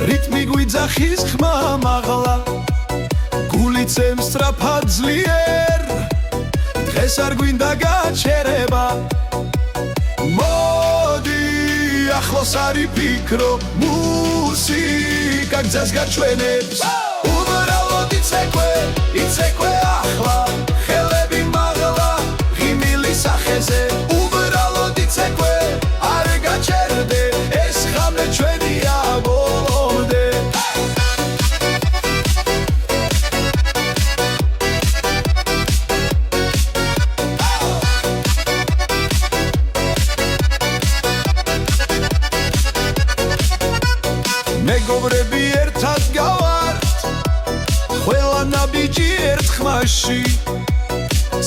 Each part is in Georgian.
რიტმი გვიძახის ხმა მაღლა გულიცემ სწრაფად ძლიერ დღეს არ გვინდა გაჩერება მოდი ახლოს არი ფიქრო მუსიკა გზას გაჩვენებს უბრალოდ იცეკვე ახლა ხელები მაღლა ღიმილი სახეზე უბრალოდ იცეკვე არ გაჩერდე ეს ხამე ჩვენია მეგობრები ერთად გავართ ყველა ნაბიჯი ერთ ხმაში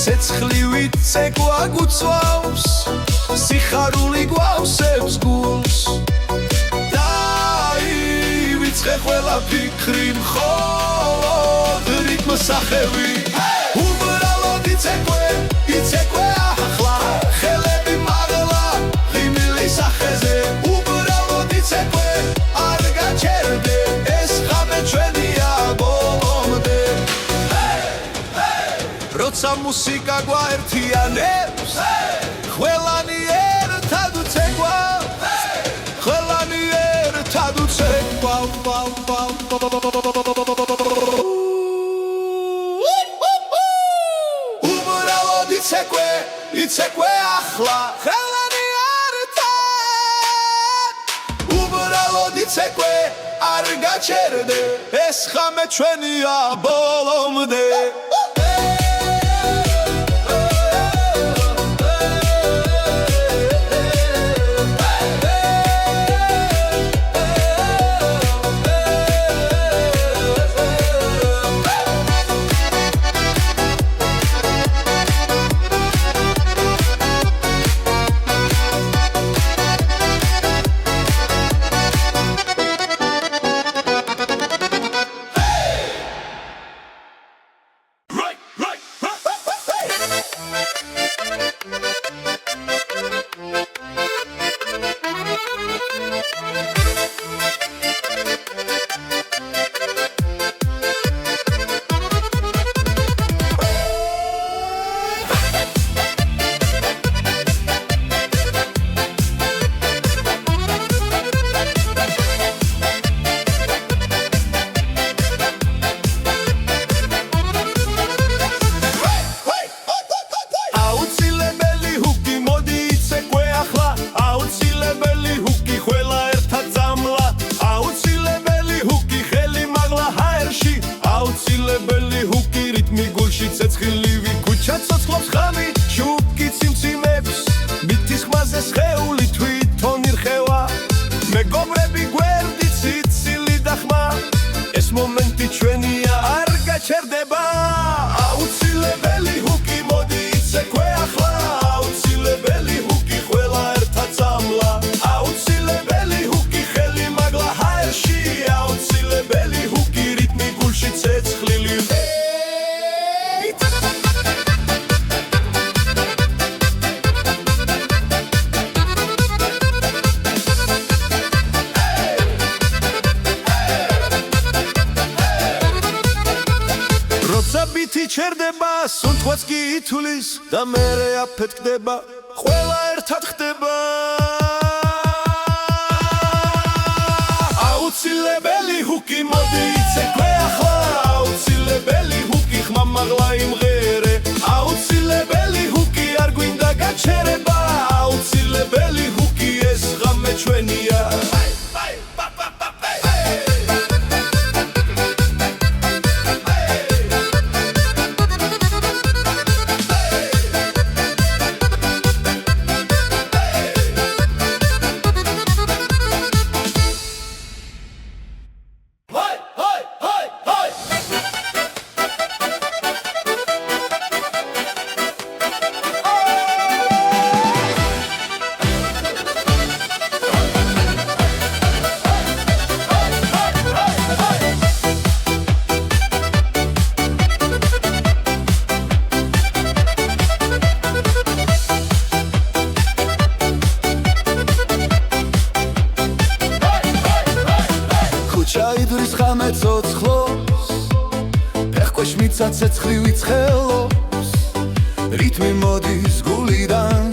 ცეცხლივით ცეკვა გუწვავს სიხარული გვავსებს გულს დაივიწყე ყველა ფიქრი მხოლოდ რიტმს სახევი უბრალოდ იცეკვე ახლა ხელები მაღლა ღიმილი სახეზე უბრალოდ იცეკვე არ გაჩერდე ეს ხამე ჩვენია ბოლომდე როცა მუსიკა გვაერთიანებს ყველანი ერთად უცეკვა ყველანი ერთად უცეკვა უბრალოდ იცეკვე ახლა ხელანი ერთად უბრალოდ იცეკვე არ გაჩერდე ეს ხამე ჩვენია ბოლომდე ცეცხლივი ქუჩა ცოცხლობს ხამი შუბკი ციმციმებს მითის ხმაზე სხეული თვითონ ირხევა მეგობრები გვერდით სიცილი და ხმა ეს მომენტი ჩვენია არ გაჩერდება აუცილებელი ჰუკი მოდი იცეკვე ახლა აუცილებელი ჰუკი ყველა ერთად წამლა აუცილებელი ჰუკი ხელი მაგლა ჰაერში აუცილებელი ჰუკი რიტმი გულში ცეცხლილი ბითი ჩერდება სუნთქვაც კი ითulis და მერე აფეთქდება ყველა ერთად ხდება აუცილებელი ჰუკი მოდი იცეკვე ახლა აუცილებელი ჰუკი ხმა მაღლა იმღერე აუცილებელი ჰუკი არ გვინდა გაჩერება აუცილებელი ჰუკი ეს ღამე ჩვენია მეცოცხლობს ფეხქვეშ მიცა ცეცხლი ვიცხელობს რითმი მოდის გულიდან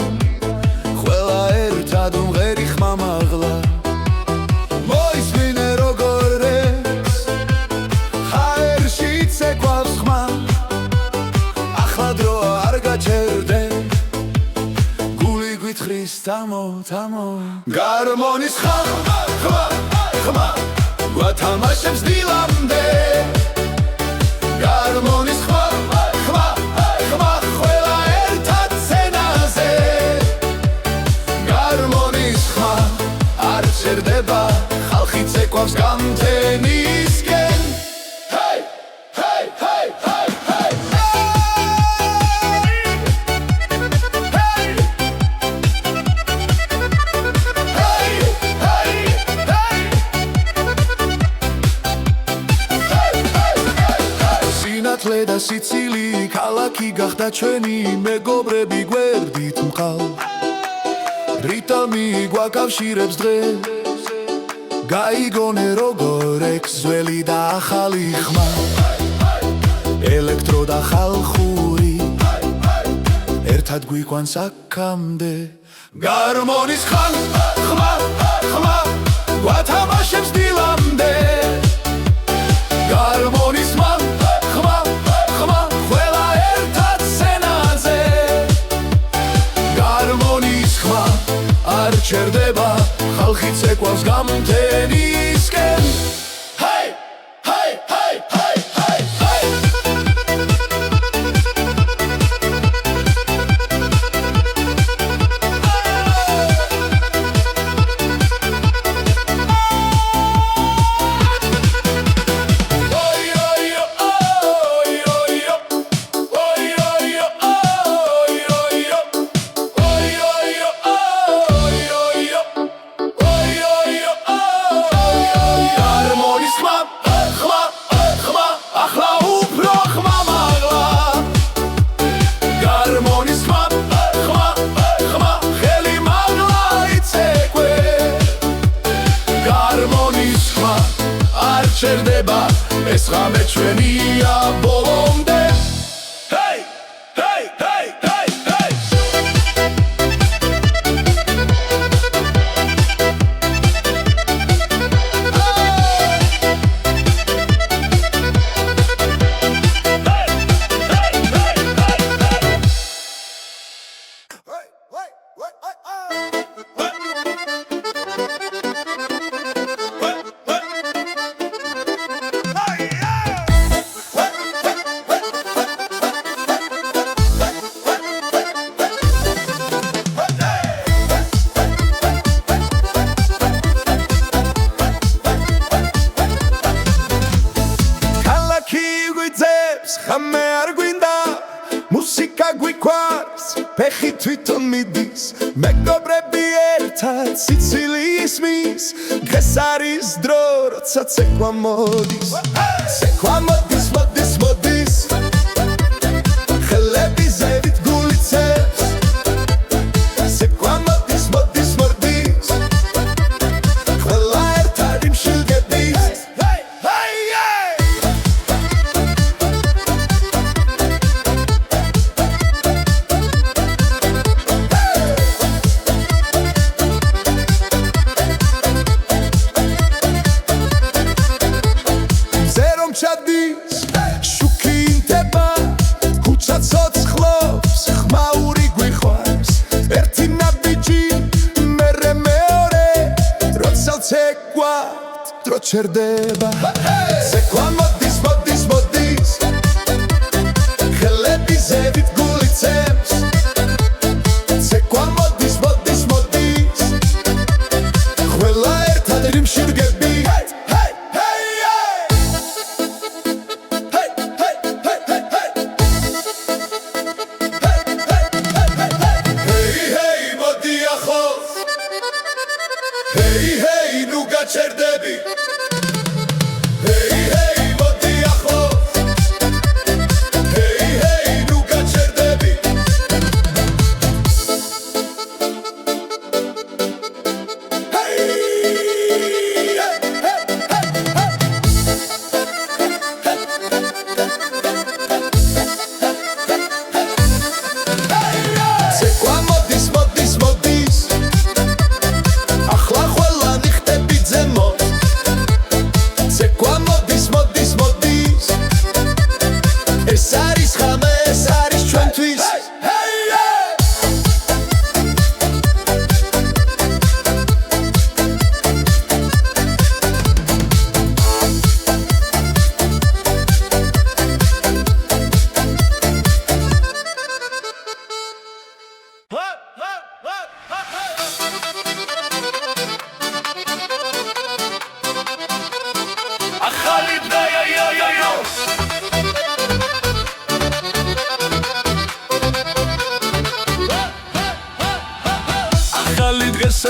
ყველა ერთად უმღერი ხმამაღლა მოისმინე როგორ ეს ჰაერში ცეკვავს ხმა ახლა დრო არ გაჩერდე გული გვითხრის თამო თამო გარმონის ხმა ხმა ხმა გვათამაშებს დილამდე გარმონის ხმა ხმა ხმა ყველა ერთად სცენაზე გარმონის ხმა არ ჩერდება ხალხი ცეკვავს გამთენისკენ ჰეი ჰეი ჰეი ჰეი ჰეი სინათლე და სიცილი ქალაქი გახდა ჩვენი მეგობრები გვერდით მყავ რიტმი გვაკავშირებს დღეს გაიგონე როგორ ექს ძველი და ახალი ხმა ელექტრო და ხალხური ერთად გვიყვანს აქამდე გარმონის ხმა ხმა ხმა გვათამაშებს დილამდე გარმონის ხმა ხმა ხმა ყველა ერთად სცენაზე გარმონის ხმა არ ჩერდება ხალხი ცეკვავს გამთენისკენ ჰეი ჰეი ჰეი ჰეი ჰეი ჰეი ჩერდება ეს ღამე ჩვენია ბოლომდე ჰეი ჰეი ჰეი ჰეი ჰეი ხამე არ გვინდა მუსიკა გვიყვარს ფეხი თვითონ მიდის მეგობრები ერთად სიცილი ისმის დღეს არის დრო როცა ცეკვა მოდის ცეკვა მოდის მოდის მოდის ხელები ზევით გულიცებს ცეკვა მოდის მოდის მოდის ყველა ერთად იმშილგების შუქი ინტება ქუჩა ცოცხლობს ხმაური გვიყვარს ერთი ნაბიჯი მერე მეორე როცა ცეკვავთ დრო ჩერდება ცეკვა მოდის მოდის მოდის ხელები ზევით გულიცებს ცეკვა მოდის მოდის მოდის ყველა ერთად რიმში ვდგები Hey hey nu gaçerdebi Hey hey modi axlos Hey hey nu gaçerdebi Hey hey hey hey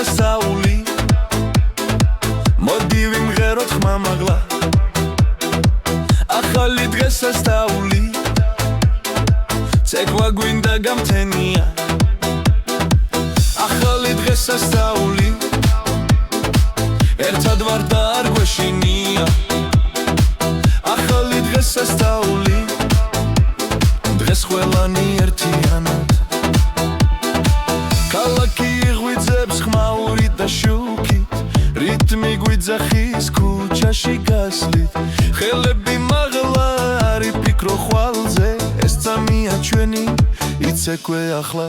დღესასწაული მოდი ვიმღეროთ ხმამაღლა ახალი დღესასწაული ცეკვა გვინდა გამთენია ახალი დღესასწაული ერთად ვარ და არ გვეშინია ახალი დღესასწაული დღეს ყველანი ერთიანად ქალაქი ღვიძებს ხმაური და შუქით რიტმი გვიძახის ქუჩაში გასვლით ხელები მაღლა არ იფიქრო ხვალზე ეს წამია ჩვენი იცეკვე ახლა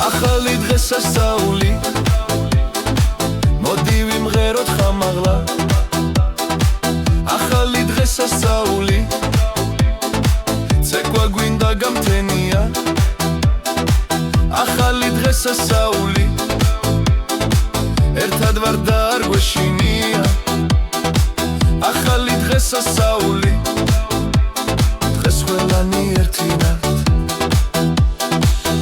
ახალი დღესასწაული მოდი ვიმღეროთ ხამაღლა ახალი დღესასწაული ცეკვა გვინდა გამთენია ახალი დღესასწაული ერთად ვარ და არ გვეშინია ახალი დღესასწაული დღეს ყველანი ერთინად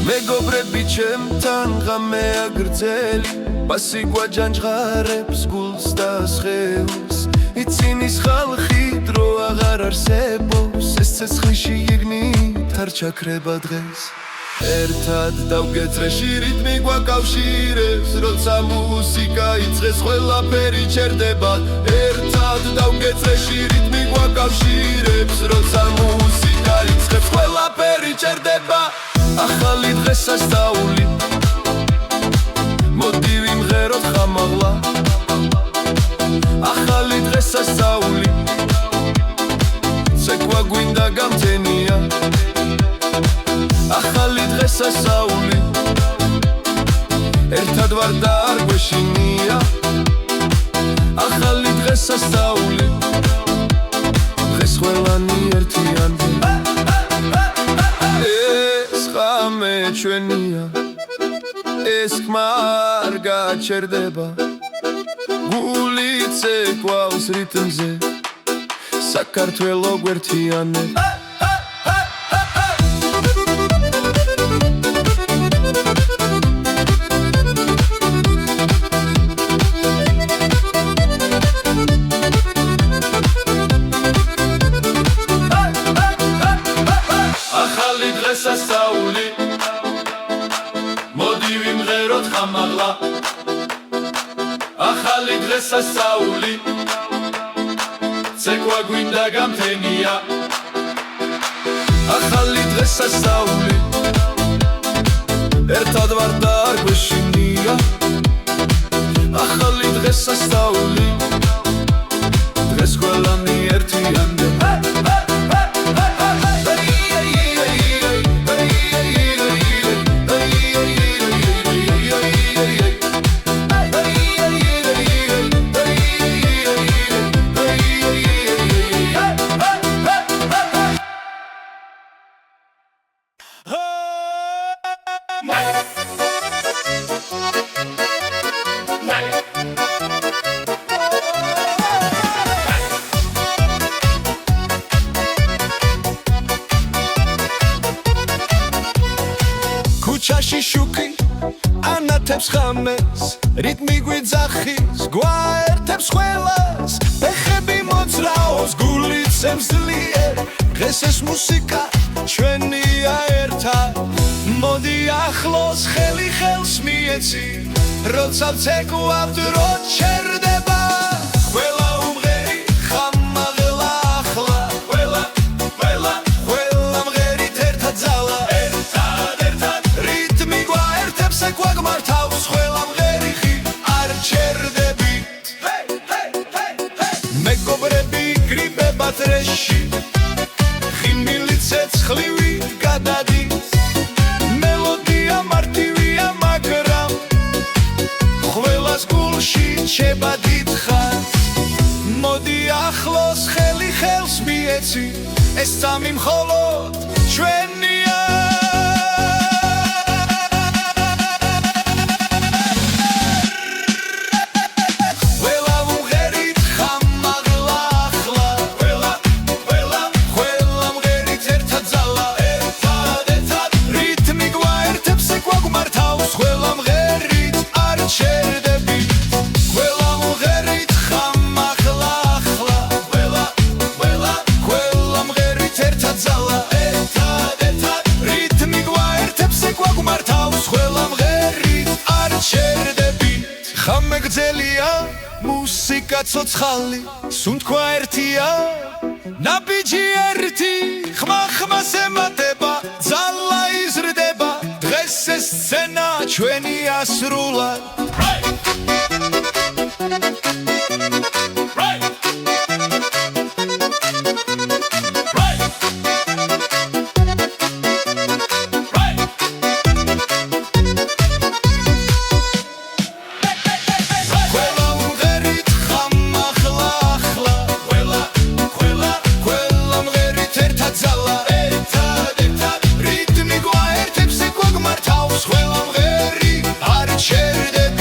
მეგობრები ჩემთან ღამე აგრძელი ბასი გვაჯანჯღარებს გულს და სხეულს იცინის ხალხი დრო აღარ არსებობს ეს ცეცხლიში იგნით არ ჩაქრება დღეს ერთად დავგეცრეში რიტმი გვაკავშირებს როცა მუსიკა იწყეს ყველაფერი ჩერდება ერთად დავგეცრეში რიტმი გვაკავშირებს როცა მუსიკა იწყებს ყველაფერი ჩერდება ახალი დღესასწაული მოდი ვიმღეროთ ხამაღლა ახალი დღესასწაული ცეკვა გვინდა გამთენია ახალი დღესასწაული ერთად ვარ და არ გვეშინია ახალი დღესასწაული დღეს ყველანი ერთიანი ღამე ჩვენია ეს ხმა არ გაჩერდება გული ცეკვავს რიტმზე საქართველო გვერთიანებს ახალი დღესასწაული მოდი ვიმღეროთ ხამაღლა ახალი დღესასწაული ცეკვა გვინდა გამთენია ახალი დღესასწაული ერთად ვარ და არ გვეშინია ახალი დღესასწაული დღეს ყველანი ერთიანი ქუჩაში შუქი ანათებს ხამეს რიტმი გვიძახის გვაერთებს ყველას ფეხები მოძრაობს გული ცემს ძლიერ დღეს ეს მუსიკა ჩვენია ერთად მოდი ახლოს ხელი ხელს მიეცი როცა ვცეკვავთ რო ჩერდება ყველა უმღერი ხამაღლა ახლა ყველა მღერით ერთად ძალა ცეკვა გმართავს ყველა მღერიხი არ ჩერდებით მეგობრები გრიბებათ რეში ხიმილი ცეცხლივი გადადის მელოდია მარტივია მაგრამ ყველას გულში ჩება დიდხანს მოდი ახლოს ხელი ხელს მიეცი ეს წამი მხოლოდ ჩვენია მუსიკა ცოცხალი სუნთქვა ერთია ნაბიჯი ერთი ხმა-ხმას ემატება ძალა იზრდება დღეს ეს სცენა ჩვენი ასრულად რიტმი გვაერთებს ეკვაგმართავს ყველა მღერი არ ჩერდება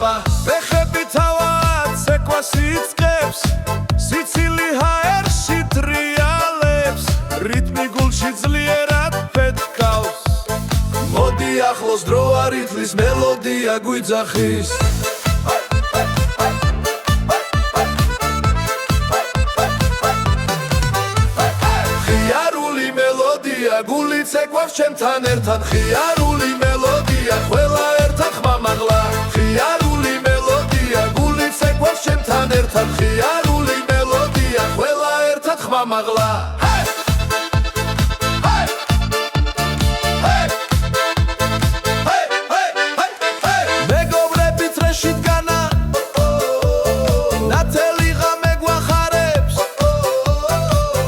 აბა ფეხები თავად ცეკვას იწყებს სიცილი ჰაერში ტრიალებს რიტმი გულში ძლიერად ფეთქავს მოდი ახლოს დრო არითმის მელოდია გვიძახის ხიარული მელოდია გული ცეკვავს ჩემთან ერთად ხიარული მელოდია ყველა ერთად ხმამაღლა ხიარული მელოდია გული ცეკვავს ჩემთან ერთად ხიარული მელოდია ყველა ერთად ხმამაღლა მეგობრები წრეში დგანა ნათელი ღამე გვახარებს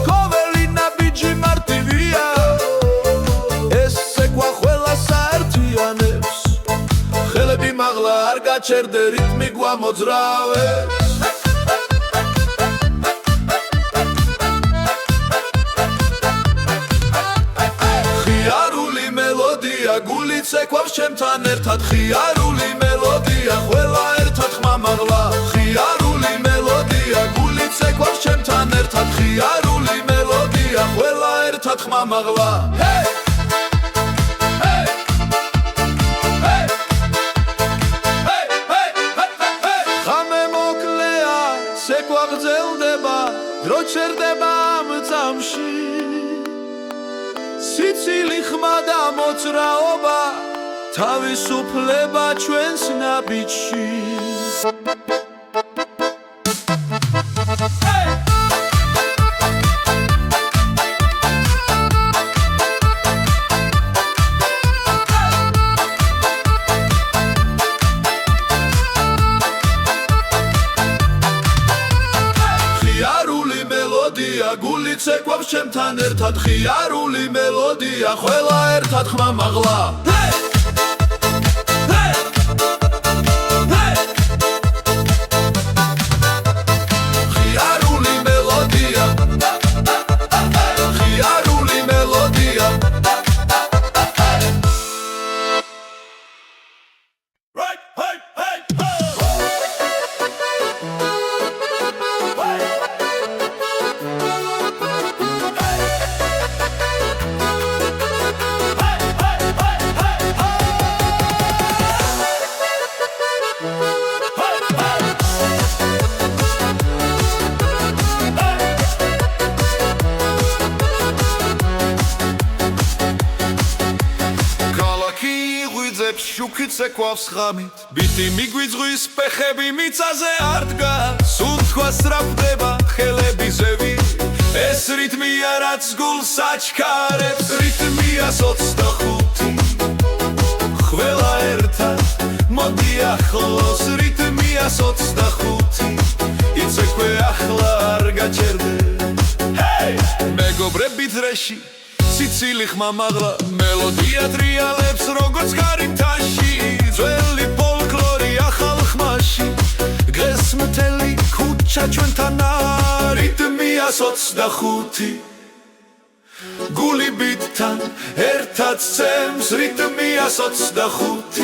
კოველი ნაბიჯი მარტივია ეს ცეკვა ყველას აერთიანებს ხელები მაღლა არ გაჩერდე რიტმი გვამოძრავებს ხიარული მელოდია გული ცეკვავს ჩემთან ერთად ხიარული მელოდია ყველა ერთად ხმამაღლა ხიარული მელოდია გული ცეკვავს ჩემთან ერთად ხიარული მელოდია ყველა ერთად ხმამაღლა ხამე მოკლეა ცეკვა გრძელდება დრო ჩერდება ამ წამში სიცილი ხმა და მოძრაობა თავისუფლება ჩვენს ნაბიჯში ხიარული მელოდია გული ცეკვავს ჩემთან ერთად ხიარული მელოდია ყველა ერთად ხმამაღლა ხიარული მელოდია ხიარული მელოდია შუქი ცეკვავს ხამით ბიტი მიგვიძღვის ფეხები მიწაზე არ დგას სულ თქვა სწრაფდება ხელები ზევი ეს რიტმია რაც გულს აჩქარებს რიტმია 25 ყველა ერთად მოდი ახლოს რიტმია 25 იცეკვე ახლა არ გაჩერდე მეგობრები დრეში სიცილი ხმამაღლა მელოდია ტრიალებს როგორც გარითაში ძველი ფოლკლორი ახალ ხმაში დღეს მთელი ქუჩა ჩვენთან რიტმია 25 გული ბიტთან ერთად ცემს რიტმია 25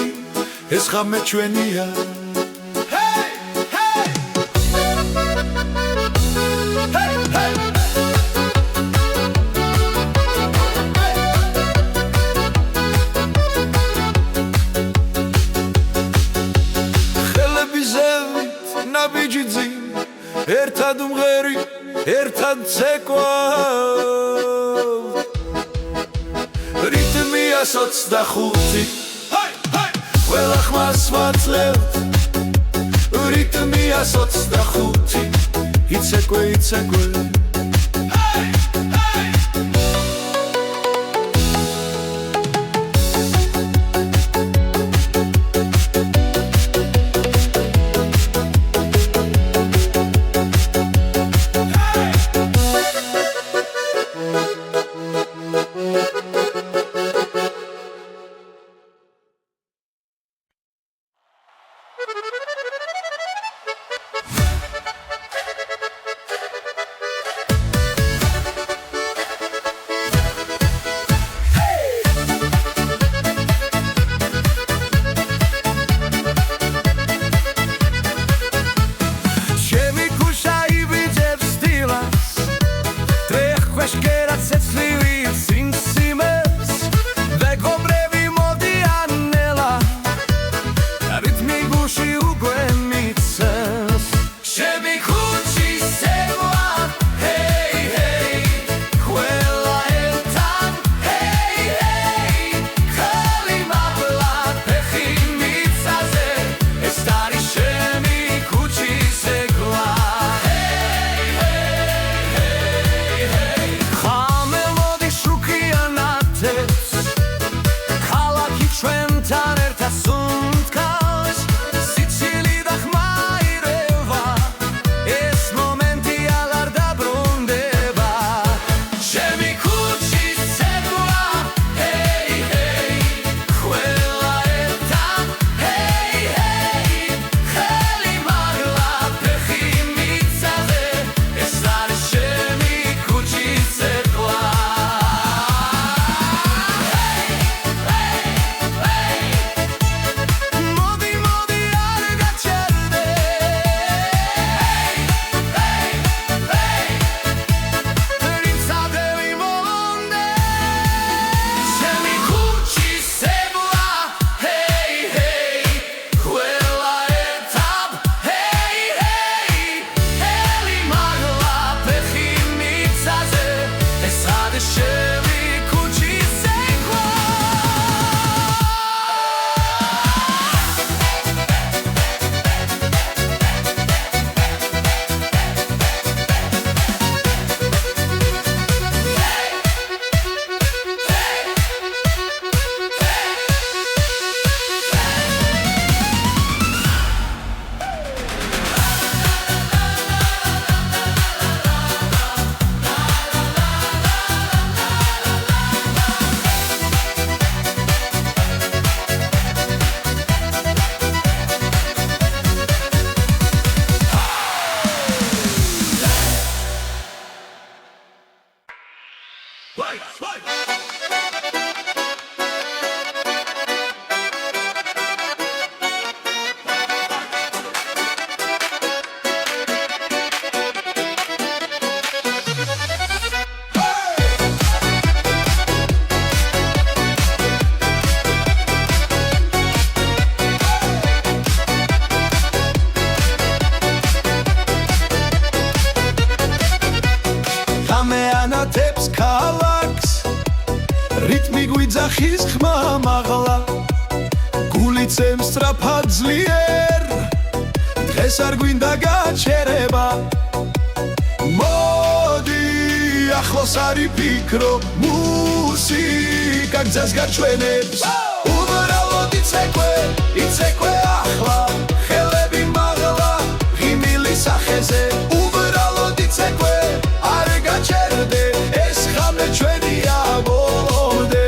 ეს ხამე ჩვენია ერთად მღერი ერთად ცეკვა რიტმია 25 ყველა ხმას ვაძლევთ რიტმია 25 იცეკვე იცეკვე გუში უკვე მიცემს ჩემი ქუჩის ცეკვა ჰეი ჰეი ყველა ერთად ჰეი ჰეი ხელი მაღლა ფეხი მიწაზე ეს არის ჩემი ქუჩის ცეკვა ჰეი ჰეი ჰეი ხამე მოდის რუქიანათებს ქალაქი ჩვენთან ერთად სუნთქავს სიცილი და ხმაირება ეს მომენტი აღარ დაბრუნდება ჩემი ქუჩის ცეკვა ჰეი ჰეი ყველა ერთად ჰეი ჰეი ხელი მაღლა ფეხი მიწაზე ეს არის ჩემი ქუჩის ცეკვა მოდი მოდი არ გაჩერდე რიცადები მომდე ჩემი ქუჩის ცეკვა ჰეი ჰეი ყველა ერთად ჰეი ჰეი ხელი მაღლა ფეხი მიწაზე ეს არის ჩემი ქუჩის ცეკვა გამეანათებს ქალაქს რიტმი გვიძახის ხმა მაღლა გული წემს სწრაფად ძლიერ დღეს არ გვინდა გაჩერება მოდი ახლოს არი ფიქრო მუსიკა გზას გაჩვენებს უბრალოდ იცეკვე ახლა ხელები მაღლა ღიმილი სახეზე უბრალოდ იცეკვე არ გაჩერდე ეს ხამე ჩვენია ბოლომდე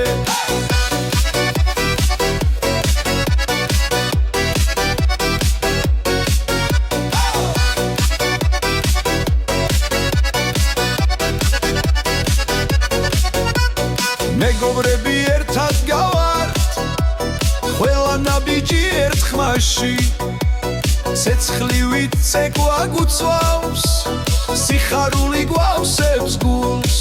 მეგობრები ერთად გავართ ყველა ნაბიჯი ერთ ხმაში ცეცხლივით ცეკვა გუწვავს სიხარული გვავსებს გულს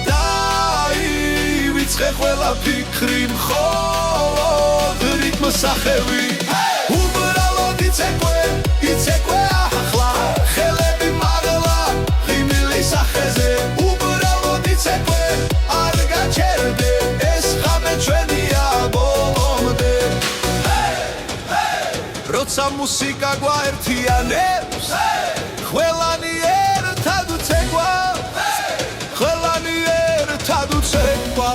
დაივიწყე ყველა ფიქრი მხოლოდ რიტმს სახევი უბრალოდ იცეკვე ახლა ხელები მაღლა ღიმილი სახეზე უბრალოდ იცეკვე არ გაჩერდე ეს ხამე ჩვენია ბოლომდე როცა მუსიკა გვაერთიანებს ყველანი ერთად უცეკვა ყველანი ერთად უცეკვა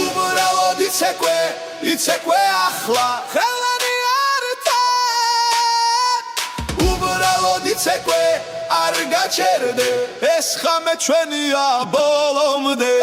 უბრალოდ იცეკვე ახლა ხელანი ერთად უბრალოდ იცეკვე არ გაჩერდე ეს ხამე ჩვენია ბოლომდე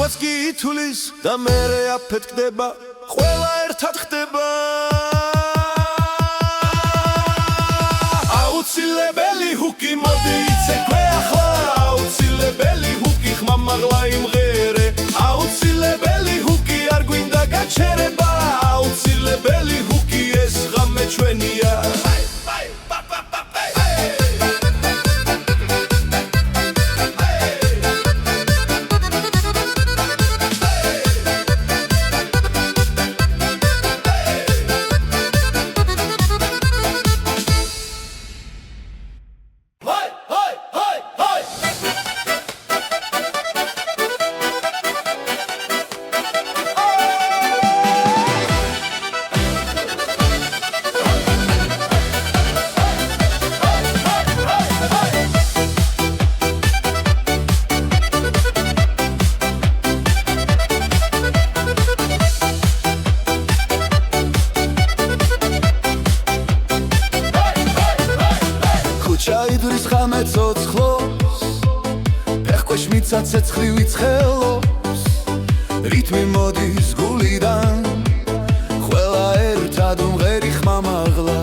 შვილმაც კი ითulis და მერე აფეთქდება ყველა ერთად ხდება აუცილებელი ჰუკი მოდი იცეკვე ახლა აუცილებელი ჰუკი ხმამაღლა იმღერე აუცილებელი ჰუკი არ გვინდა გაჩერება აუცილებელი ჰუკი ეს ღამე ჩვენია ჩაიდრის ხამე ცოცხლობს ფეხქვეშ მიცა ცეცხლი ვიცხელობს რითმი მოდის გულიდან ყველა ერთად უმღერი ხმამაღლა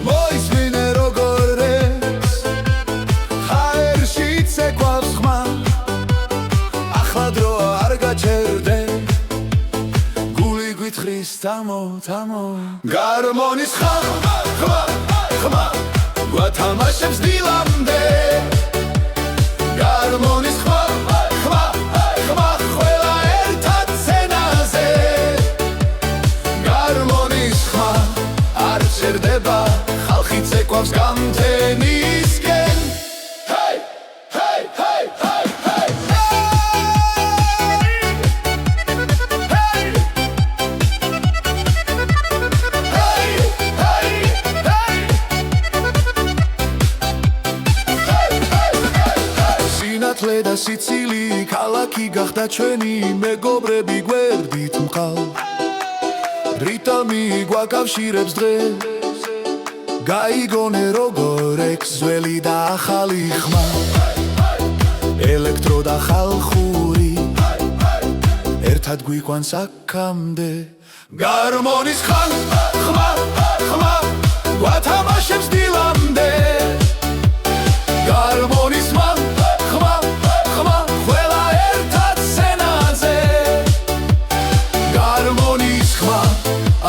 მოისმინე როგორ ეს ჰაერში ცეკვავს ხმა ახლა დროა არ გაჩერდე გული გვითხრის თამო თამო გარმონის ხმა ხმა ხმა გვათამაშებს დილამდე გარმონის ხმა ხმა ხმა ყველა ერთად სცენაზე გარმონის ხმა არ ჩერდება ხალხი ცეკვავს გამთენისკენ ჰეი ჰეი ჰეი ჰეი სინათლე და სიცილი ქალაქი გახდა ჩვენი მეგობრები გვერდით მყავ რიტმი გვაკავშირებს დღეს გაიგონე როგორ ექს ძველი და ახალი ხმა ელექტრო და ხალხური ერთად გვიყვანს აქამდე გარმონის ხმა ხმა ხმა გვათამაშებს დილამდე გარმონის ხმა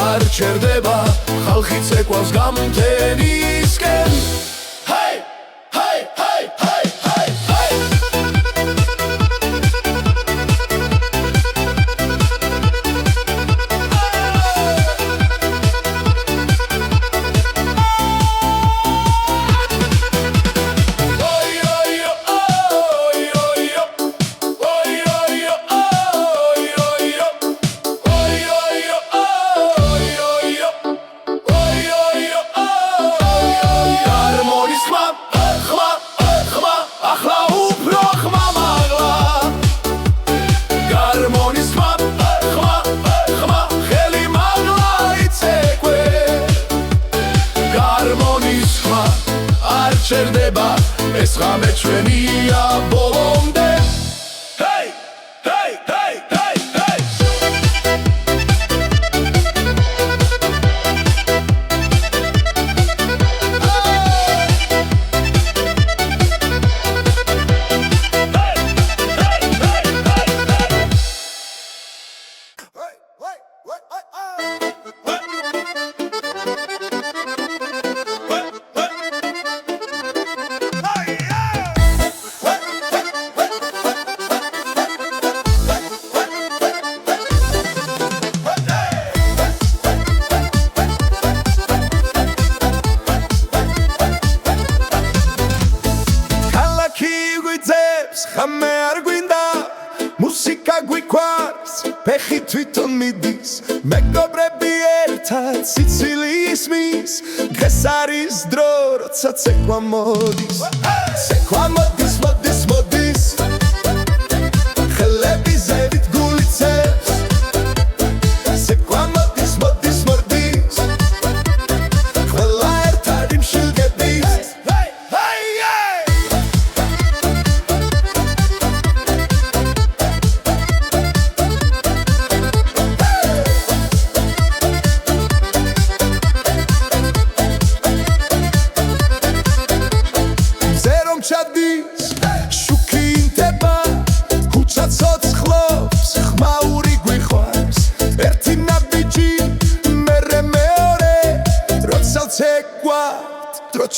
არ ჩერდება ხალხი ცეკვავს გამთენისკენ ჰეი ჰეი ჰეი ჰეი ჰეი ჩერდება ეს ღამე ჩვენია ბოლომდე ჰეი ჰეი ჰეი ჰეი ხამე არ გვინდა მუსიკა გვიყვარს ფეხი თვითონ მიდის მეგობრები ერთად სიცილი ისმის დღეს არის დრო როცა ცეკვა მოდის ცეკვა მოდის მოდის მოდის ხელები ზევით გულიცებს ცეკვა მოდის მოდის მოდის ყველა ერთად იმშილგების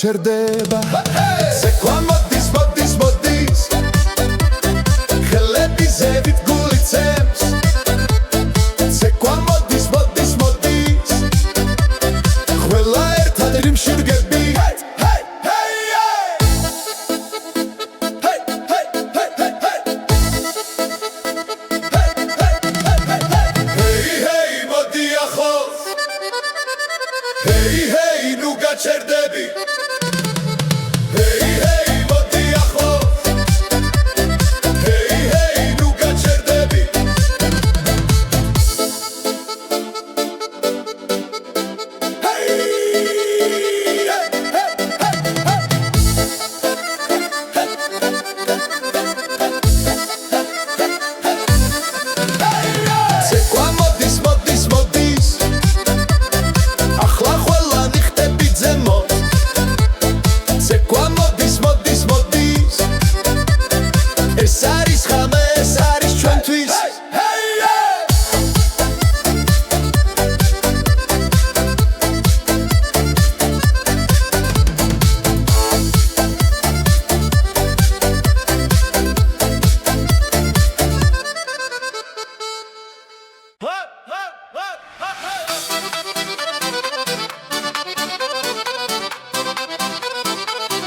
გაჩერდება ცეკვა მოდის მოდის მოდის ხელები ზევით გულიცემს ცეკვა მოდის მოდის მოდის ყველა ერთად რიმში ვდგები ნუ გაჩერდები მოდი ახლოს ნუ გაჩერდები ცეკვა მოდის მოდის მოდის ახლა ცეკვა მოდის მოდის მოდის ეს არის ხამე ეს არის ჩვენთვის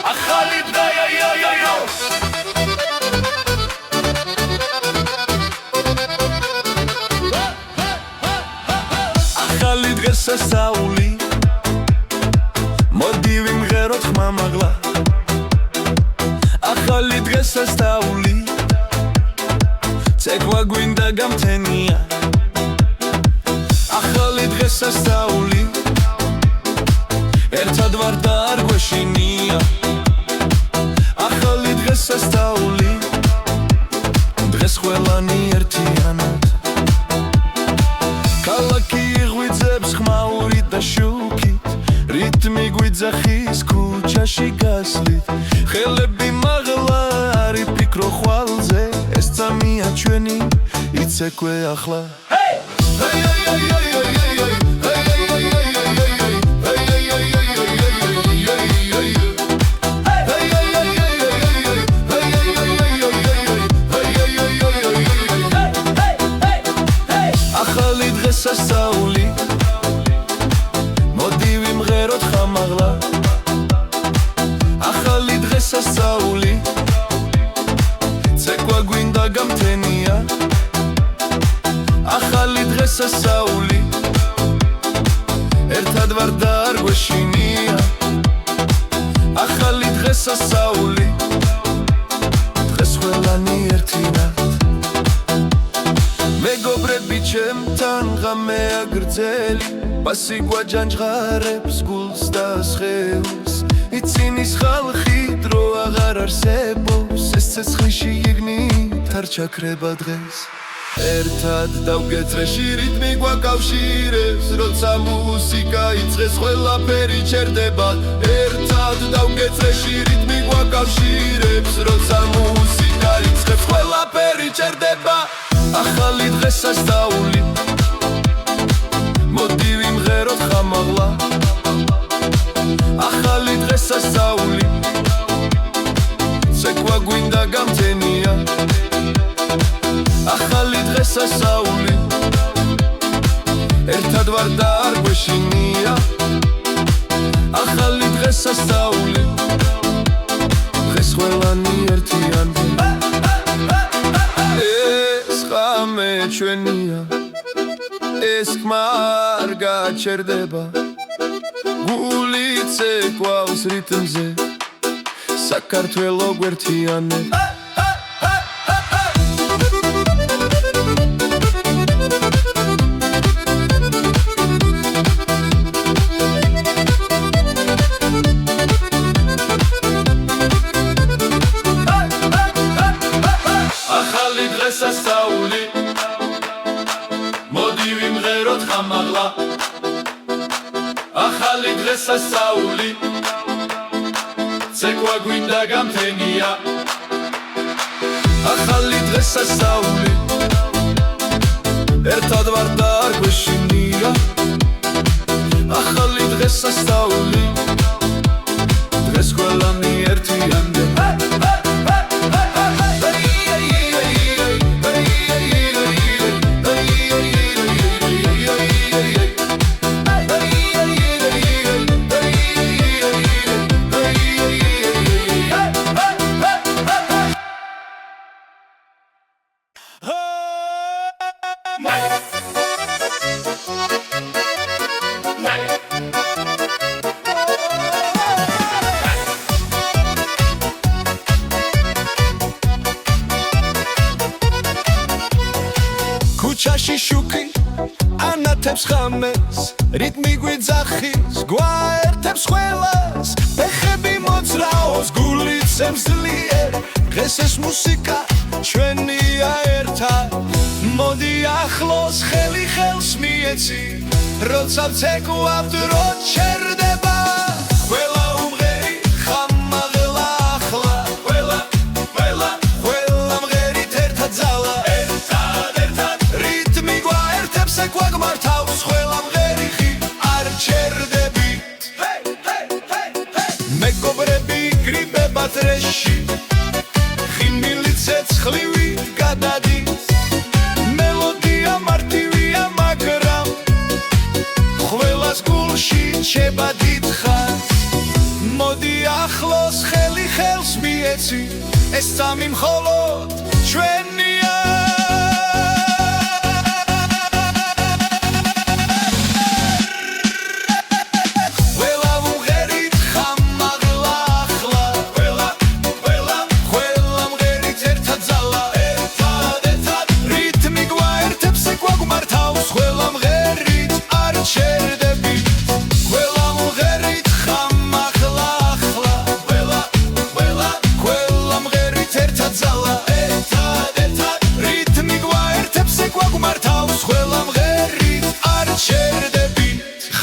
ახალი და ახალი დღესასწაული მოდი ვიმღეროთ ხმამაღლა ახალი დღესასწაული ცეკვა გვინდა გამთენია ახალი დღესასწაული ერთად ვარ და არ გვეშინია ახალი დღესასწაული დღეს ყველანი ერთიანად ქალაქი იღვიძებს ხმაურით და შუქით რიტმი გვიძახის ქუჩაში გასვლით ხელები მაღლა არ იფიქრო ხვალზე ეს წამია ჩვენი იცეკვე ახლა ახალი დღესასწაული მოდი ვიმღეროთ ხამაღლა ახალი დღესასწაული ცეკვა გვინდა გამთენია ახალი დღესასწაული ერთად ვარ და არ გვეშინია ახალი დღესასწაული დღეს ყველანი ერთინად მეგობრები ჩემთან ღამეა გრძელი ბასი გვაჯანჯღარებს გულს და სხეულს იცინის ხალხი დრო აღარ არსებობს ეს ცეცხლში იგნით არ ჩაქრება დღეს ერთად დავგეწრეში რიტმი გვაკავშირებს როცა მუსიკა იწყეს ყველაფერი ჩერდება ერთად დავგეწრეში რიტმი გვაკავშირებს როცა მუსიკა იწყებს ყველაფერი ჩერდება ახალი დღესასწაული მოდი ვიმღეროთ ხამაღლა ახალი დღესასწაული ცეკვა გვინდა გამთენია ახალი დღესასწაული ერთად ვარ და არ გვეშინია ახალი დღესასწაული დღეს ყველანი ერთიანი ხამე ჩვენია ეს ხმა არ გაჩერდება გული ცეკვავს რიტმზე საქართველო გვერთიანებ ახალი დღესასწაული მოდი ვიმღეროთ ხამაღლა ახალი დღესასწაული ცეკვა გვინდა გამთენია ახალი დღესასწაული ერთად ვარ და არ გვეშინია ახალი დღესასწაული ქუჩაში შუქი ანათებს ხამეს რიტმი გვიძახის გვაერთებს ყველას ფეხები მოძრაობს გულიცემს ძლიერ დღეს ეს მუსიკა ჩვენია ერთად მოდი ახლოს ხელი ხელს მიეცი როცა ვცეკვავ დრო ჩერდება ყველა უმღერი ხამაღლა ახლა ყველა მღერით ერთად ძალა ერთად რიტმი გვაერთებს ეკვაგმართავს ყველა მღერი ხი არ ჩერდებით მეგობრები გრიბება დრეში ხიმილი ცეცხლივით გადადის მელოდია მარტივია მაგრამ ყველას გულში რჩება დიდხანს მოდი ახლოს ხელი ხელს მიეცი ეს სამი მხოლოდ ჩვენია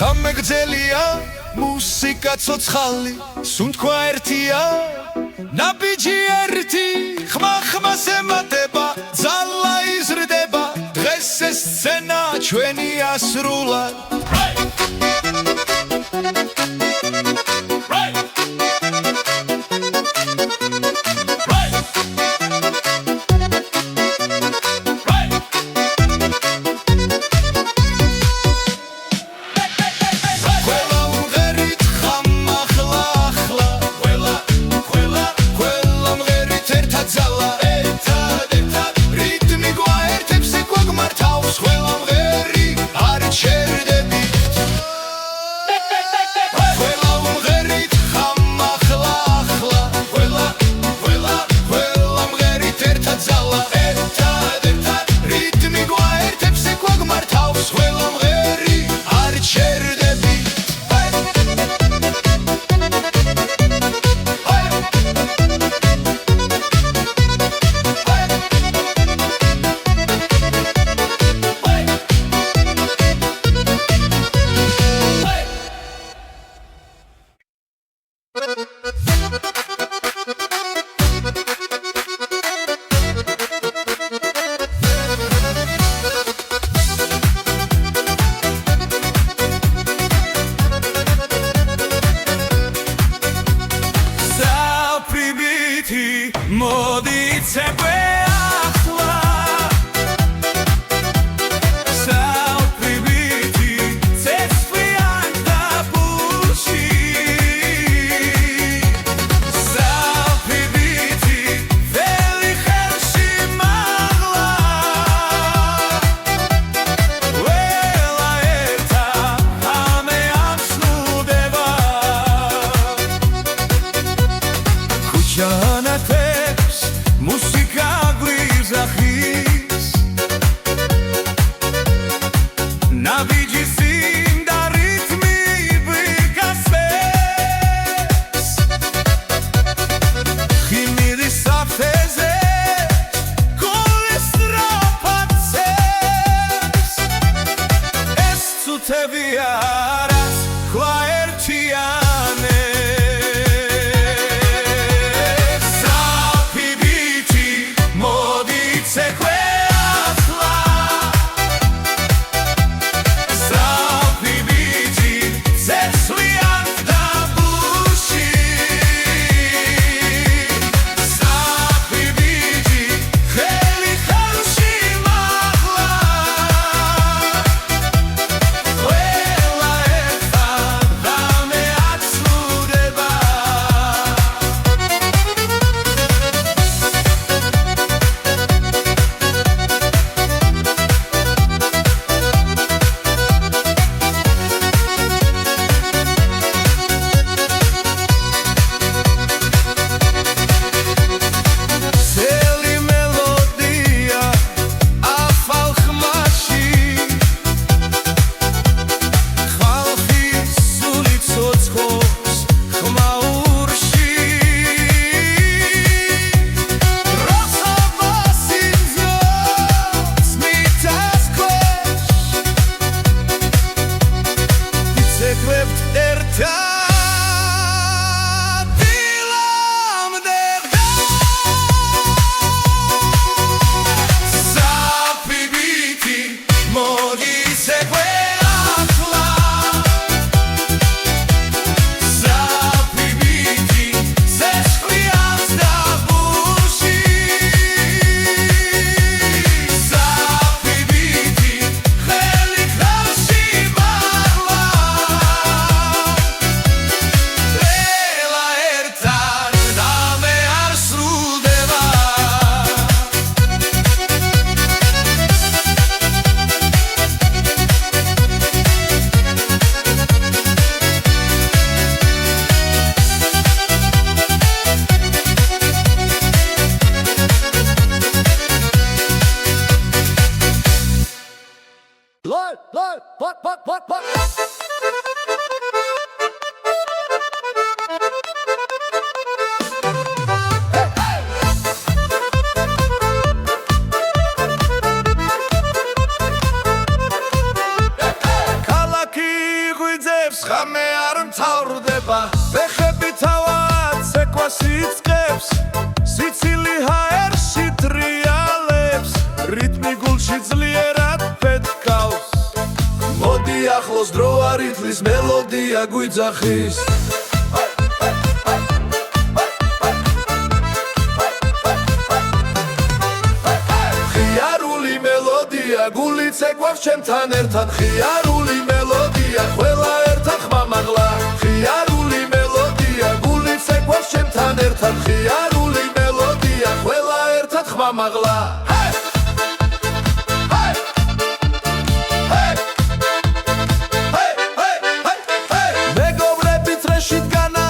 ხამე გძელია მუსიკა ცოცხალი სუნთქვა ერთია ნაბიჯი ერთი ხმას ემატება ძალა იზრდება დღეს ეს სცენა ჩვენია სრულად ქალაქი ღვიძებს ხამე არ მთავრდება ფეხები თავად ცეკვას იწყებს სიცილი ჰაერში ტრიალებს რიტმი გულში ძლიერად ფეთქავს მოდი ახლოს დრო არ ითვლის მელოდია გვიძახის ხიარული მელოდია გული ცეკვავს ჩემთან ერთად ხიარული მელოდია ყველა ერთად ხმამაღლა ხიარული მელოდია გული ცეკვავს ჩემთან ერთად ხიარული მელოდია ყველა ერთად ხმამაღლა მეგობრები წრეში დგანა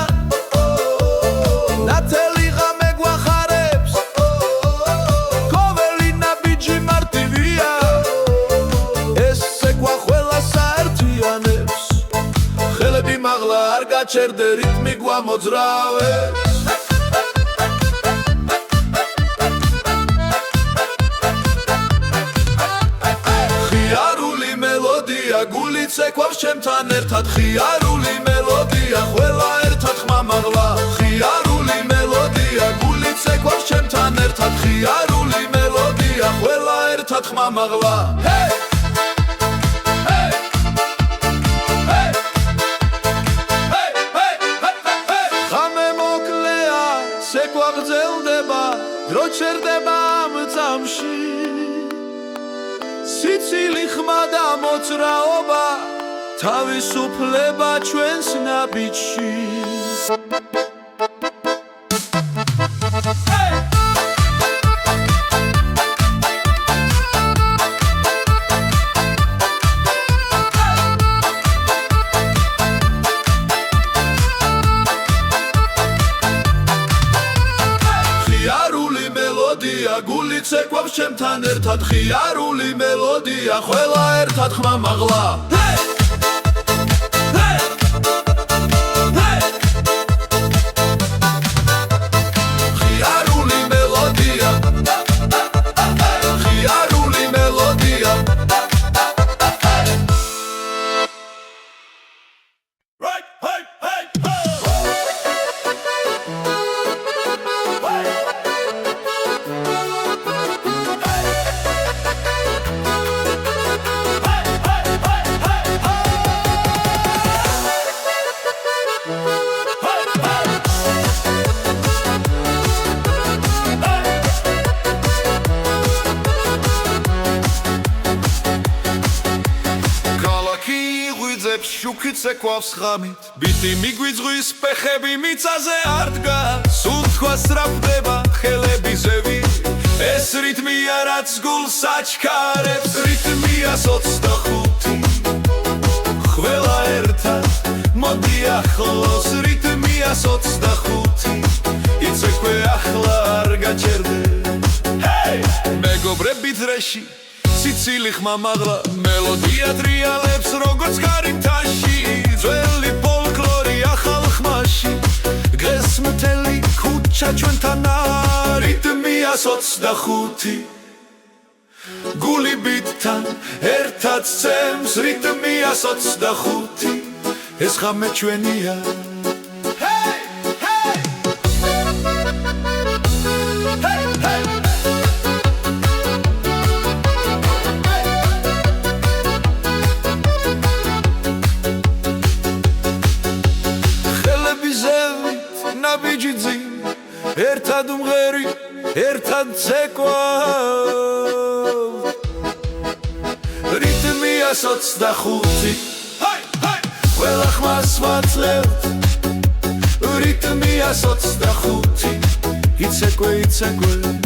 ნათელი ღამე გვახარებს კოველი ნაბიჯი მარტივია ეს ცეკვა ყველას აერთიანებს ხელები მაღლა არ გაჩერდე რიტმი გვამოძრავებს ხიარული მელოდია გული ცეკვავს ჩემთან ერთად ხიარული მელოდია ყველა ერთად ხმამაღლა ხიარული მელოდია გული ცეკვავს ჩემთან ერთად ხიარული მელოდია ყველა ერთად ხმამაღლა ხამე მოკლეა ცეკვა გრძელდება დრო ჩერდება ამ წამში სიცილი ხმა და მოძრაობა თავისუფლება ჩვენს ნაბიჯში ხიარული მელოდია გული ცეკვავს ჩემთან ერთად ხიარული მელოდია ყველა ერთად ხმამაღლა ხიარული მელოდია ხიარული მელოდია შუქი ცეკვავს ხამით ბიტი მიგვიძღვის ფეხები მიწაზე არ დგას სულ თქვა სწრაფდება ხელები ზევი ეს რიტმია რაც გულს აჩქარებს რიტმია 25 ყველა ერთად მოდი ახლოს რიტმია 25 იცეკვე ახლა არ გაჩერდე მეგობრები დრეში სიცილი ხმამაღლა მელოდია ტრიალებს როგორც გარითაში ძველი ფოლკლორი ახალ ხმაში დღეს მთელი ქუჩა ჩვენთანაა რიტმია 25 გული ბიტთან ერთად ცემს რიტმია 25 ეს ხამე ჩვენია ერთად უმღერი ერთად ცეკვა რიტმია 25 ყველა ხმას ვაძლევთ რიტმია 25 იცეკვე იცეკვე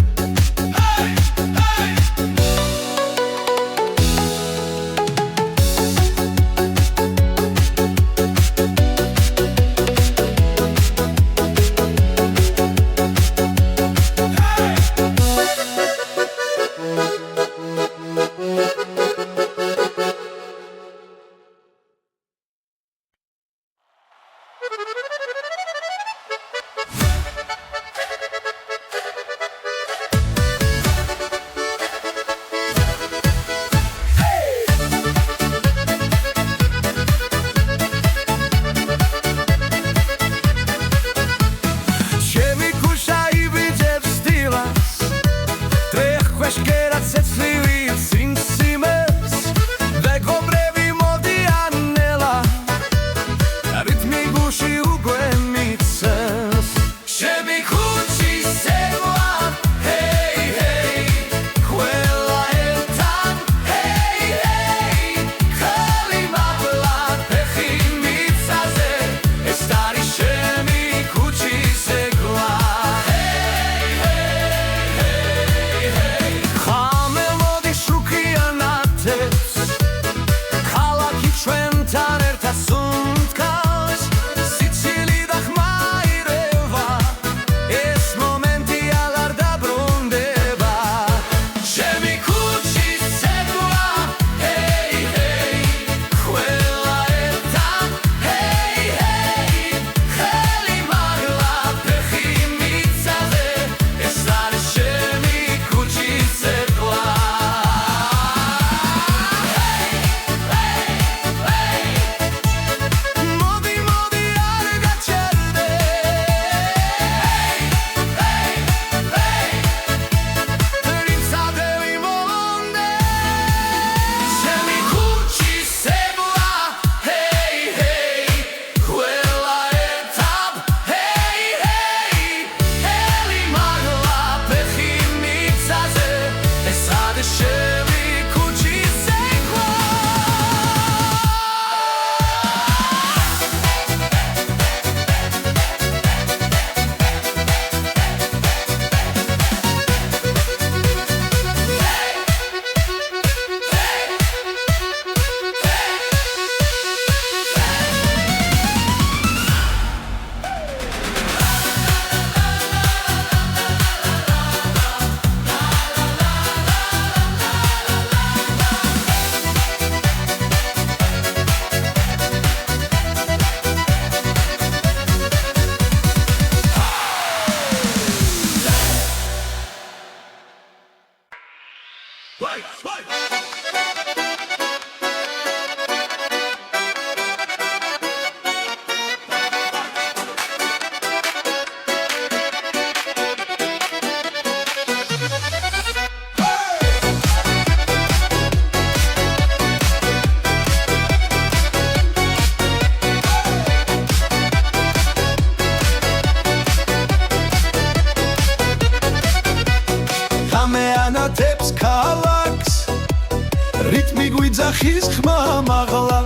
ოჯახის ხმა მაღლა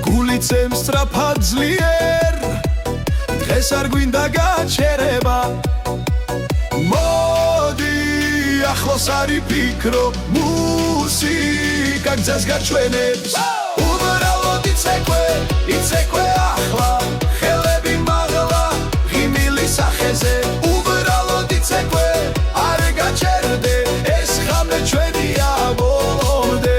გული წემს სწრაფად ძლიერ დღეს არ გვინდა გაჩერება მოდი ახლოს არი ფიქრო მუსიკა გზას გაჩვენებს უბრალოდ იცეკვე ახლა ხელები მაღლა ღიმილი სახეზე უბრალოდ იცეკვე არ გაჩერდე ეს ხამე ჩვენია ბოლომდე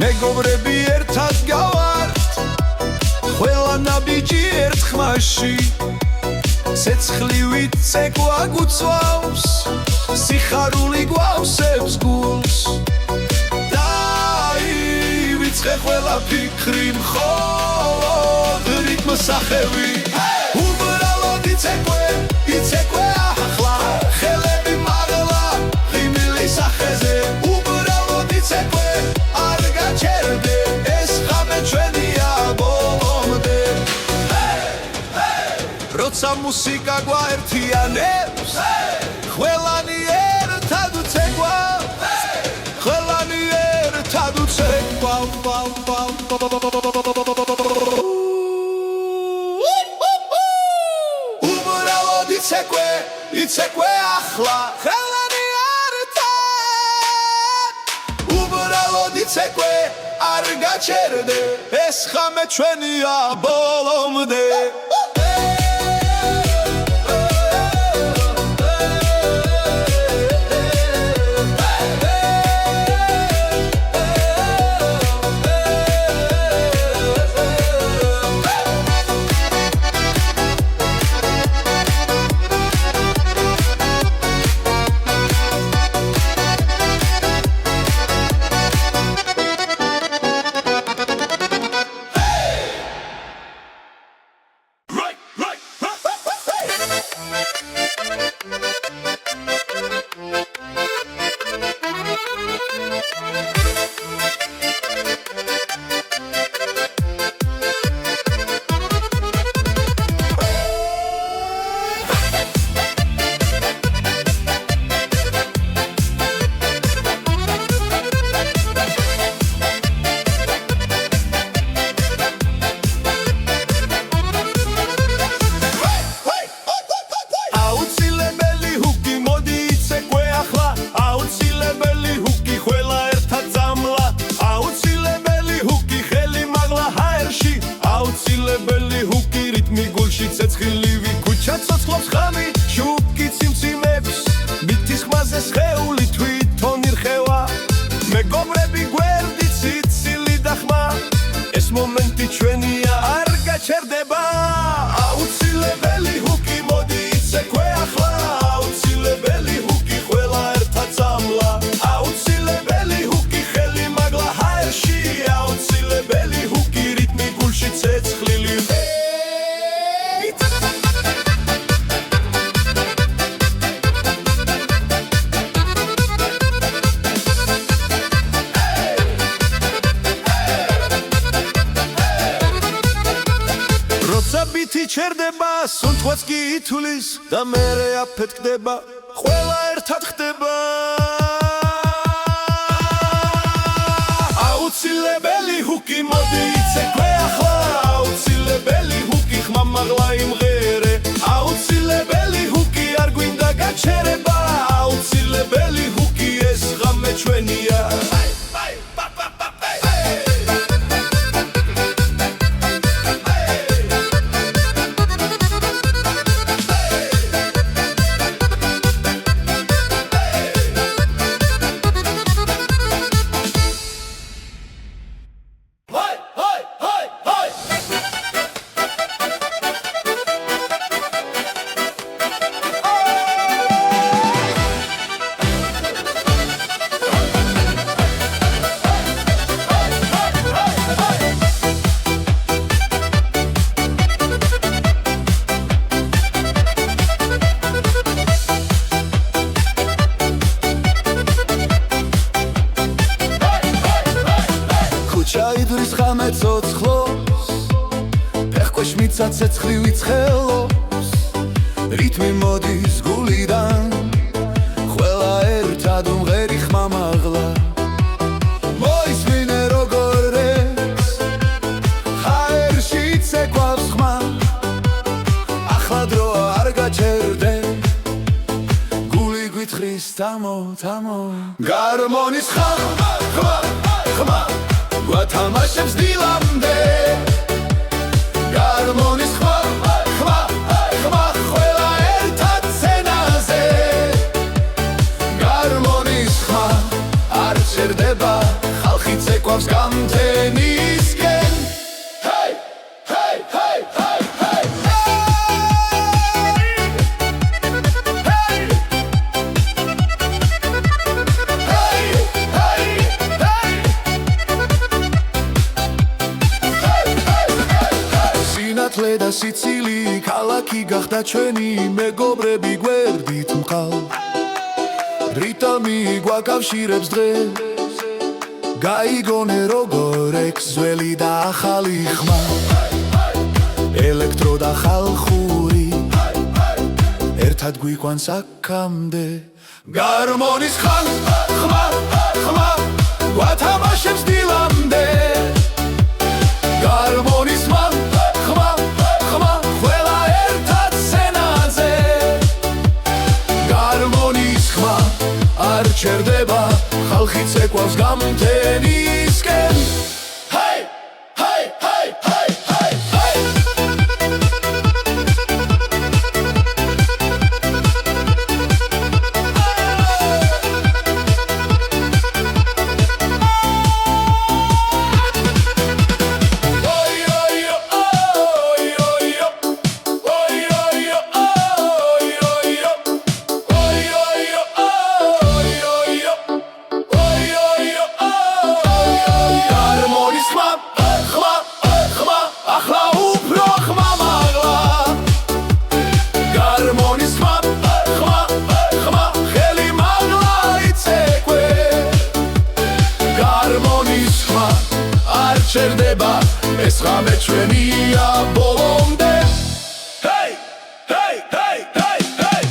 მეგობრები ერთად გავართ ყველა ნაბიჯი ერთ ხმაში ცეცხლივით ცეკვა გუწვავს სიხარული გვავსებს გულს დაივიწყე ყველა ფიქრი მხოლოდ რიტმს სახევი უბრალოდ იცეკვე ახლა ხელები მაღლა ღიმილი სახეზე უბრალოდ იცეკვე არ გაჩერდე ეს ხამე ჩვენია ბოლომდე როცა მუსიკა გვაერთიანებს ყველანი ერთად უცეკვა ყველანი ერთად უცეკვა უბრალოდ იცეკვე ახლა ხელანი ერთად უბრალოდ იცეკვე არ გაჩერდე ეს ხამე ჩვენია ბოლომდე ცეცხლივი ქუჩა ცოცხლობს ხამი შუბკი ციმციმებს მითის ხმაზე სხეული თვითონ ირხევა მეგობრები გვერდით სიცილი და ხმა ეს მომენტი ჩვენია არ გაჩერდება აუცილებელი ჰუკი მოდი იცეკვე ახლა აუცილებელი ჰუკი ყველა ერთად წამლა აუცილებელი ჰუკი ხელი მაგლა ჰაერში აუცილებელი ჰუკი რიტმი გულში ცეცხლილი ბითი ჩერდება სუნთქვაც კი ითulis და მერე აფეთქდება ყველა ერთად ხდება აუცილებელი ჰუკი მოდი იცეკვე ახლა აუცილებელი ჰუკი ხმა მაღლა იმღერე აუცილებელი ჰუკი არ გვინდა გაჩერება აუცილებელი ჰუკი ეს ღამე ჩვენია ჩაიდრის ხამე ცოცხლოს ფეხქვეშ მიცა ცეცხლი ვიცხელოს რითმი მოდის გულიდან ყველა ერთად უმღერი ხმამაღლა მოისმინე როგორ ეს ჰაერში ცეკვავს ხმა ახლა დრო არ გაჩერდე გული გვითხრის თამო თამო გარმონის ხმა ხმა ხმა გვათამაშებს დილამდე გარმონის ხმა ხმა ხმა ყველა ერთად სცენაზე გარმონის ხმა არ ჩერდება ხალხი ცეკვავს გამთენისკენ ჰეი ჰეი ჰეი ჰეი ჰეი სინათლე და სიცილი ქალაქი გახდა ჩვენი მეგობრები გვერდით მყავ რიტმი გვაკავშირებს დღეს გაიგონე როგორ ექს ძველი და ახალი ხმა ელექტრო და ხალხური ერთად გვიყვანს აქამდე გარმონის ხმა ხმა ხმა გვათამაშებს დილამდე გარმონის ხმა ხმა ხმა ყველა ერთად სცენაზე გარმონის ხმა არ ჩერდება ხალხი ცეკვავს გამთენისკენ ჰეი ჰეი ჰეი ჰეი ჰეი ჰეი ჩერდება ეს ხამე ჩვენია ბოლომდე ჰეი ჰეი ჰეი ჰეი ჰეი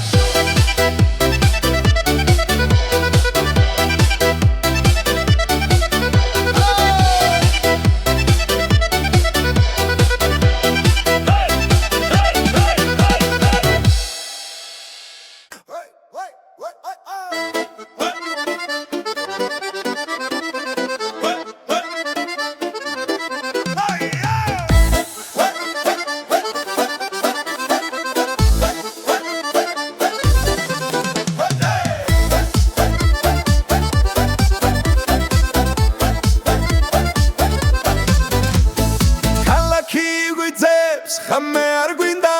ხამე არ გვინდა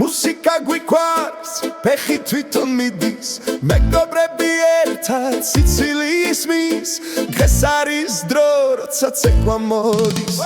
მუსიკა გვიყვარს ფეხი თვითონ მიდის მეგობრები ერთად სიცილი ისმის დღეს არის დრო როცა ცეკვა მოდის